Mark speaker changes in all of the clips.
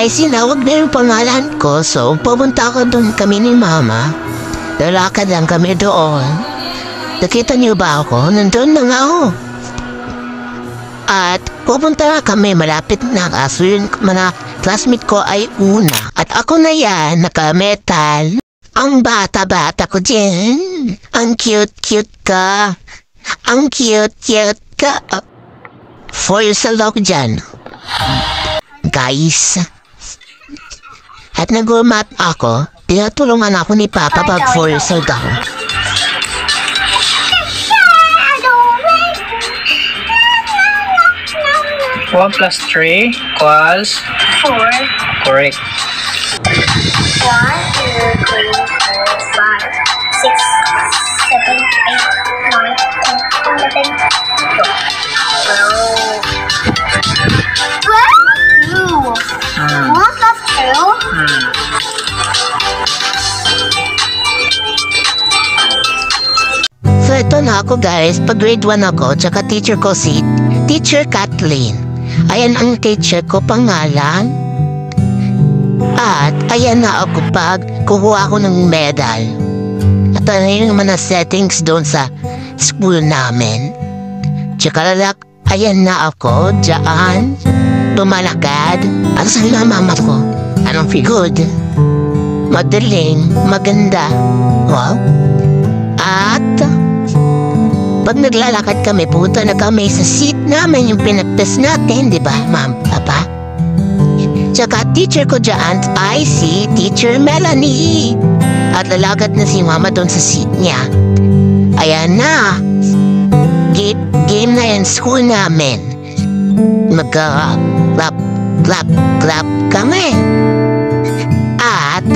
Speaker 1: ay sinawag na yung pangalan ko, so pumunta ako doon kami ni Mama. Lalakad lang kami doon. Nakita niyo ba ako? Nandun na nga ako. At pupunta na kami, malapit na, kaso yung mga classmate ko ay una. At ako na yan, naka-metal. Ang bata-bata ko dyan. Ang cute-cute ka. Ang cute-cute ka. 4 years old ako dyan. Guys. At nag-warm-up ako, tinatulungan ako ni Papa pag 4 years old ako.
Speaker 2: One plus 3 equals
Speaker 3: 4.
Speaker 2: correct.
Speaker 3: 1, 2, 3, 4, 5, 6, 7, 8, 9, 10, 11, 12. Wow! 12? 1 plus 2?
Speaker 1: So ito na ako guys, pag grade 1 ako, tsaka teacher ko si Teacher Kathleen. Ayan ang teacher ko pangalan. At ayan na ako pag kukuha ko ng medal. At ano yung mga settings doon sa school namin. Tsaka lalak, ayan na ako, dyan, lumalakad. At saan na mama ko? Anong figod? Madaling, maganda. Wow. At pag naglalakad kami, pupunta na kami sa seat namin yung pinagtas natin, di ba, ma'am, papa? Tsaka teacher ko dyan ay si Teacher Melanie. At lalakad na si mama doon sa seat niya. Ayan na. Game na yan, school namin. Magka-clap kami. At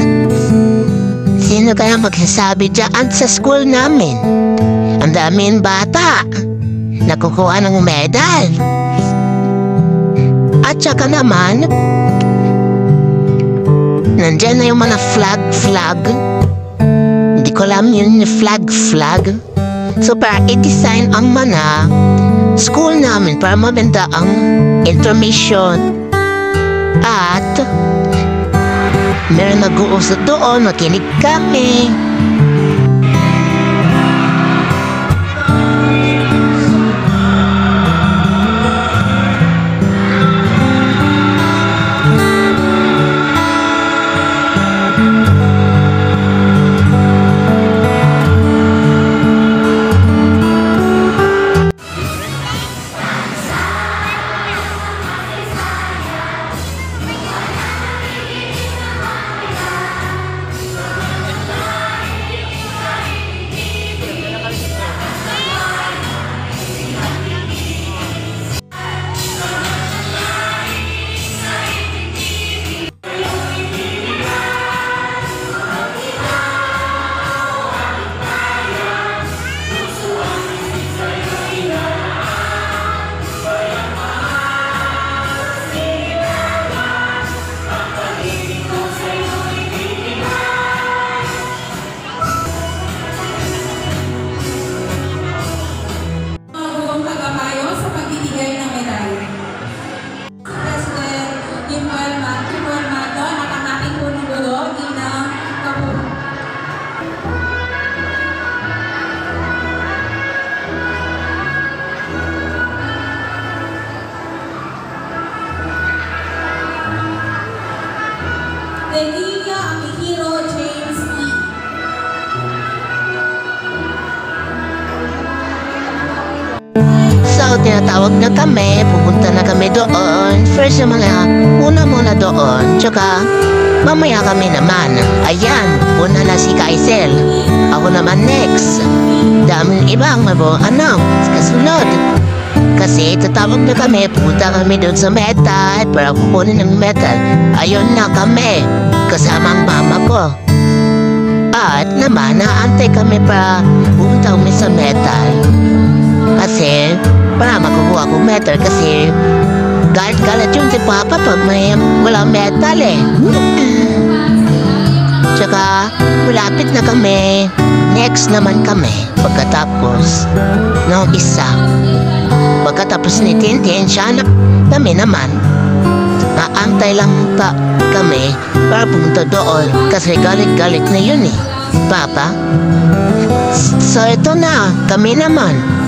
Speaker 1: sino kaya magsasabi dyan sa school namin? Ang daming bata nakukuha ng medal. At saka naman, nandyan na yung mga flag. Hindi ko alam yun, flag. So para i-design ang mga school namin para mabenta ang information. At meron nag-uusap doon, makinig kami.
Speaker 4: Delivia Amihiro James E.
Speaker 1: So, tinatawag na kami, pupunta na kami doon. First yung mga, una muna doon, tsaka mamaya kami naman. Ayan, una na si Kaisel. Ako naman next. Daming ibang kasunod. Kasi tatawag na kami, pupunta kami doon sa metal para kukunin ng metal. Ayun na kami, kasama ang mama ko. At naman, naantay kami para pupunta kami sa metal. Kasi, para makukuha ko metal kasi galit yung si Papa pag wala metal eh. Tsaka, malapit na kami. Next naman kami, pagkatapos ng isa. Pagkatapos ni Tintin, siya na kami naman. Naantay lang pa kami para pumunta doon kasi galit-galit na yun eh. Papa? So ito na, kami naman.